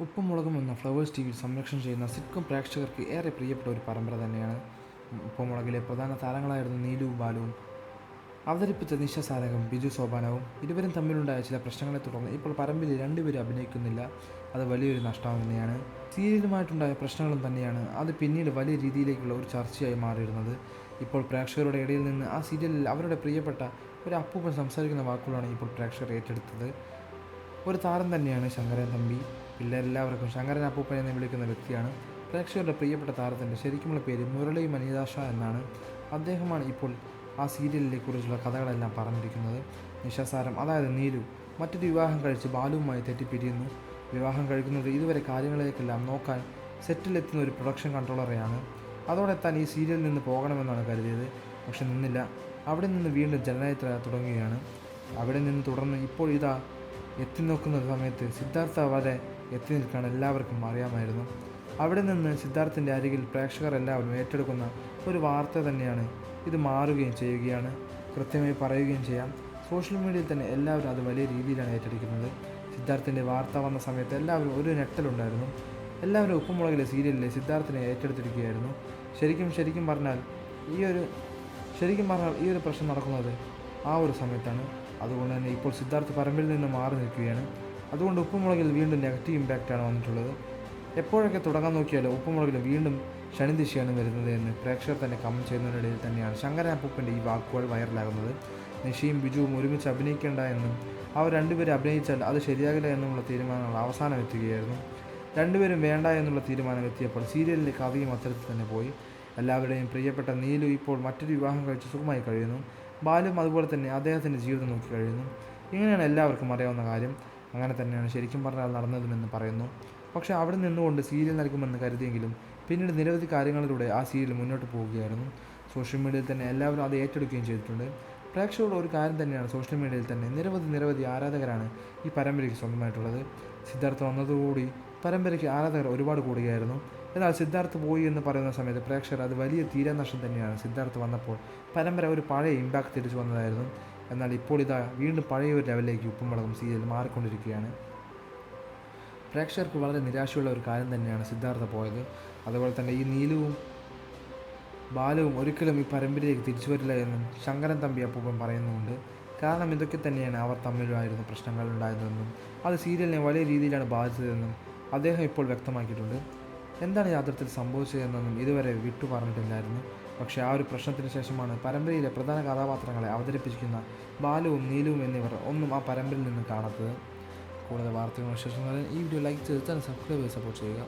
ഉപ്പും മുളകും എന്ന ഫ്ലവേഴ്സ് ടിവിയിൽ സംരക്ഷണം ചെയ്യുന്ന സിറ്റ്കോം പ്രേക്ഷകർക്ക് ഏറെ പ്രിയപ്പെട്ട ഒരു പരമ്പര തന്നെയാണ്. ഉപ്പും മുളകിലെ പ്രധാന താരങ്ങളായിരുന്ന നീലുവും ബാലുവും അവതരിപ്പിച്ച നിശസാരകം ബിജു സോപാനവും ഇരുവരും തമ്മിലുണ്ടായ ചില പ്രശ്നങ്ങളെ തുടർന്ന് ഇപ്പോൾ പരമ്പരയിൽ രണ്ടുപേരും അഭിനയിക്കുന്നില്ല. അത് വലിയൊരു നഷ്ടം തന്നെയാണ്. സീരിയലുമായിട്ടുണ്ടായ പ്രശ്നങ്ങളും തന്നെയാണ് അത് പിന്നീട് വലിയ രീതിയിലേക്കുള്ള ഒരു ചർച്ചയായി മാറിയിരുന്നത്. ഇപ്പോൾ പ്രേക്ഷകരുടെ ഇടയിൽ നിന്ന് ആ സീരിയലിൽ അവരുടെ പ്രിയപ്പെട്ട ഒരു അപ്പൂപ്പൻ സംസാരിക്കുന്ന വാക്കുകളാണ് ഇപ്പോൾ പ്രേക്ഷകർ ഏറ്റെടുത്തത്. ഒരു താരം തന്നെയാണ് ശങ്കരൻ തമ്പി. പിള്ളേരെല്ലാവർക്കും ശങ്കരൻ അപ്പൂപ്പൻ എന്ന് വിളിക്കുന്ന വ്യക്തിയാണ്. പ്രേക്ഷകരുടെ പ്രിയപ്പെട്ട താരത്തിൻ്റെ ശരിക്കുമുള്ള പേര് മുരളി മനീതാഷ എന്നാണ്. അദ്ദേഹമാണ് ഇപ്പോൾ ആ സീരിയലിനെ കുറിച്ചുള്ള കഥകളെല്ലാം പറഞ്ഞിരിക്കുന്നത്. നിശാസാരം, അതായത് നീലു, മറ്റൊരു വിവാഹം കഴിച്ച് ബാലുവുമായി തെറ്റിപ്പിരിയുന്നു. വിവാഹം കഴിക്കുന്നത് ഇതുവരെ കാര്യങ്ങളിലേക്കെല്ലാം നോക്കാൻ സെറ്റിലെത്തുന്ന ഒരു പ്രൊഡക്ഷൻ കൺട്രോളറെയാണ്. അതോടെ താൻ ഈ സീരിയലിൽ നിന്ന് പോകണമെന്നാണ് കരുതിയത്. പക്ഷെ നിന്നില്ല. അവിടെ നിന്ന് വീണ്ടും ജനനയാത്ര തുടങ്ങുകയാണ്. അവിടെ നിന്ന് തുടർന്ന് ഇപ്പോൾ ഇതാ എത്തി നോക്കുന്ന സമയത്ത് സിദ്ധാർത്ഥ വരെ എത്തി നിൽക്കാൻ എല്ലാവർക്കും അറിയാമായിരുന്നു. അവിടെ നിന്ന് സിദ്ധാർത്ഥിൻ്റെ അരികിൽ പ്രേക്ഷകർ എല്ലാവരും ഏറ്റെടുക്കുന്ന ഒരു വാർത്ത തന്നെയാണ് ഇത് മാറുകയും ചെയ്യുകയാണ്. കൃത്യമായി പറയുകയും ചെയ്യാം, സോഷ്യൽ മീഡിയയിൽ തന്നെ എല്ലാവരും അത് വലിയ രീതിയിലാണ് ഏറ്റെടുക്കുന്നത്. സിദ്ധാർത്ഥിൻ്റെ വാർത്ത വന്ന സമയത്ത് എല്ലാവരും ഒരു ഞെട്ടലുണ്ടായിരുന്നു. എല്ലാവരും ഉപ്പുമുളകിലെ സീരിയലിലെ സിദ്ധാർത്ഥിനെ ഏറ്റെടുത്തിരിക്കുകയായിരുന്നു. ശരിക്കും പറഞ്ഞാൽ ഈ ഒരു പ്രശ്നം നടക്കുന്നത് ആ ഒരു സമയത്താണ്. അതുകൊണ്ട് തന്നെ ഇപ്പോൾ സിദ്ധാർത്ഥ് പരമ്പരയിൽ നിന്ന് മാറി നിൽക്കുകയാണ്. അതുകൊണ്ട് ഉപ്പുമുളകിൽ വീണ്ടും നെഗറ്റീവ് ഇമ്പാക്റ്റാണ് വന്നിട്ടുള്ളത്. എപ്പോഴൊക്കെ തുടങ്ങാൻ നോക്കിയാലും ഉപ്പുമുളകിൽ വീണ്ടും ശനിദിശയാണ് വരുന്നത് എന്ന് പ്രേക്ഷകർ തന്നെ കമൻറ്റ് ചെയ്യുന്നതിനിടയിൽ തന്നെയാണ് ശങ്കരൻ അപ്പൂപ്പൻ്റെ ഈ വാക്കുകൾ വൈറലാകുന്നത്. നിഷയും ബിജുവും ഒരുമിച്ച് അഭിനയിക്കേണ്ട എന്നും അവർ രണ്ടുപേരും അഭിനയിച്ചാൽ അത് ശരിയാകില്ല എന്നുമുള്ള തീരുമാനങ്ങൾ അവസാനം എത്തുകയായിരുന്നു. രണ്ടുപേരും വേണ്ട എന്നുള്ള തീരുമാനം എത്തിയപ്പോൾ സീരിയലിലെ കഥയും അത്തരത്തിൽ തന്നെ പോയി. എല്ലാവരുടെയും പ്രിയപ്പെട്ട നീലു ഇപ്പോൾ മറ്റൊരു വിവാഹം കഴിച്ച് സുഖമായി കഴിയുന്നു. ബാലും അതുപോലെ തന്നെ അദ്ദേഹത്തിൻ്റെ ജീവിതം നോക്കി കഴിയുന്നു. ഇങ്ങനെയാണ് എല്ലാവർക്കും അറിയാവുന്ന കാര്യം. അങ്ങനെ തന്നെയാണ് ശരിക്കും പറഞ്ഞാൽ നടന്നതുമെന്ന് പറയുന്നു. പക്ഷേ അവിടെ നിന്നുകൊണ്ട് സീരിയൽ നൽകുമെന്ന് കരുതിയെങ്കിലും പിന്നീട് നിരവധി കാര്യങ്ങളിലൂടെ ആ സീരിയൽ മുന്നോട്ട് പോവുകയായിരുന്നു. സോഷ്യൽ മീഡിയയിൽ തന്നെ എല്ലാവരും അത് ഏറ്റെടുക്കുകയും ചെയ്തിട്ടുണ്ട്. പ്രേക്ഷകരുടെ ഒരു കാര്യം തന്നെയാണ്, സോഷ്യൽ മീഡിയയിൽ തന്നെ നിരവധി ആരാധകരാണ് ഈ പരമ്പരയ്ക്ക് സ്വന്തമായിട്ടുള്ളത്. സിദ്ധാർത്ഥ വന്നതോടുകൂടി പരമ്പരയ്ക്ക് ആരാധകർ ഒരുപാട് കൂടുകയായിരുന്നു. എന്നാൽ സിദ്ധാർത്ഥ് പോയി എന്ന് പറയുന്ന സമയത്ത് പ്രേക്ഷകർ അത് വലിയ തീരാനഷ്ടം തന്നെയാണ്. സിദ്ധാർത്ഥ് വന്നപ്പോൾ പരമ്പര ഒരു പഴയ ഇമ്പാക്ട് തിരിച്ചു വന്നതായിരുന്നു. എന്നാൽ ഇപ്പോൾ ഇതാ വീണ്ടും പഴയ ഒരു ലെവലിലേക്ക് ഉപ്പുമുളകും സീരിയൽ മാറിക്കൊണ്ടിരിക്കുകയാണ്. പ്രേക്ഷകർക്ക് വളരെ നിരാശയുള്ള ഒരു കാര്യം തന്നെയാണ് സിദ്ധാർത്ഥ പോയത്. അതുപോലെ തന്നെ ഈ നീലുവും ബാലുവും ഒരിക്കലും ഈ പരമ്പരയിലേക്ക് തിരിച്ചു വരില്ല എന്നും ശങ്കരൻ തമ്പി അപ്പൂപ്പൻ പറയുന്നുമുണ്ട്. കാരണം ഇതൊക്കെ തന്നെയാണ് അവർ തമ്മിലായിരുന്നു പ്രശ്നങ്ങൾ ഉണ്ടായതെന്നും അത് സീരിയലിനെ വലിയ രീതിയിലാണ് ബാധിച്ചതെന്നും അദ്ദേഹം ഇപ്പോൾ വ്യക്തമാക്കിയിട്ടുണ്ട്. എന്താണ് യഥാർത്ഥത്തിൽ സംഭവിച്ചതെന്നൊന്നും ഇതുവരെ വിട്ടു പറഞ്ഞിട്ടില്ലായിരുന്നു. പക്ഷേ ആ ഒരു പ്രശ്നത്തിന് ശേഷമാണ് പരമ്പരയിലെ പ്രധാന കഥാപാത്രങ്ങളെ അവതരിപ്പിക്കുന്ന ബാലുവും നീലുവും എന്നിവർ ഒന്നും ആ പരമ്പരയിൽ നിന്ന് കാണാത്തത്. കൂടുതൽ വാർത്തകളും വിശേഷങ്ങളും ഈ വീഡിയോ ലൈക്ക് ചെയ്ത് തന്നെ സബ്സ്ക്രൈബ് ചെയ്ത് സപ്പോർട്ട് ചെയ്യുക.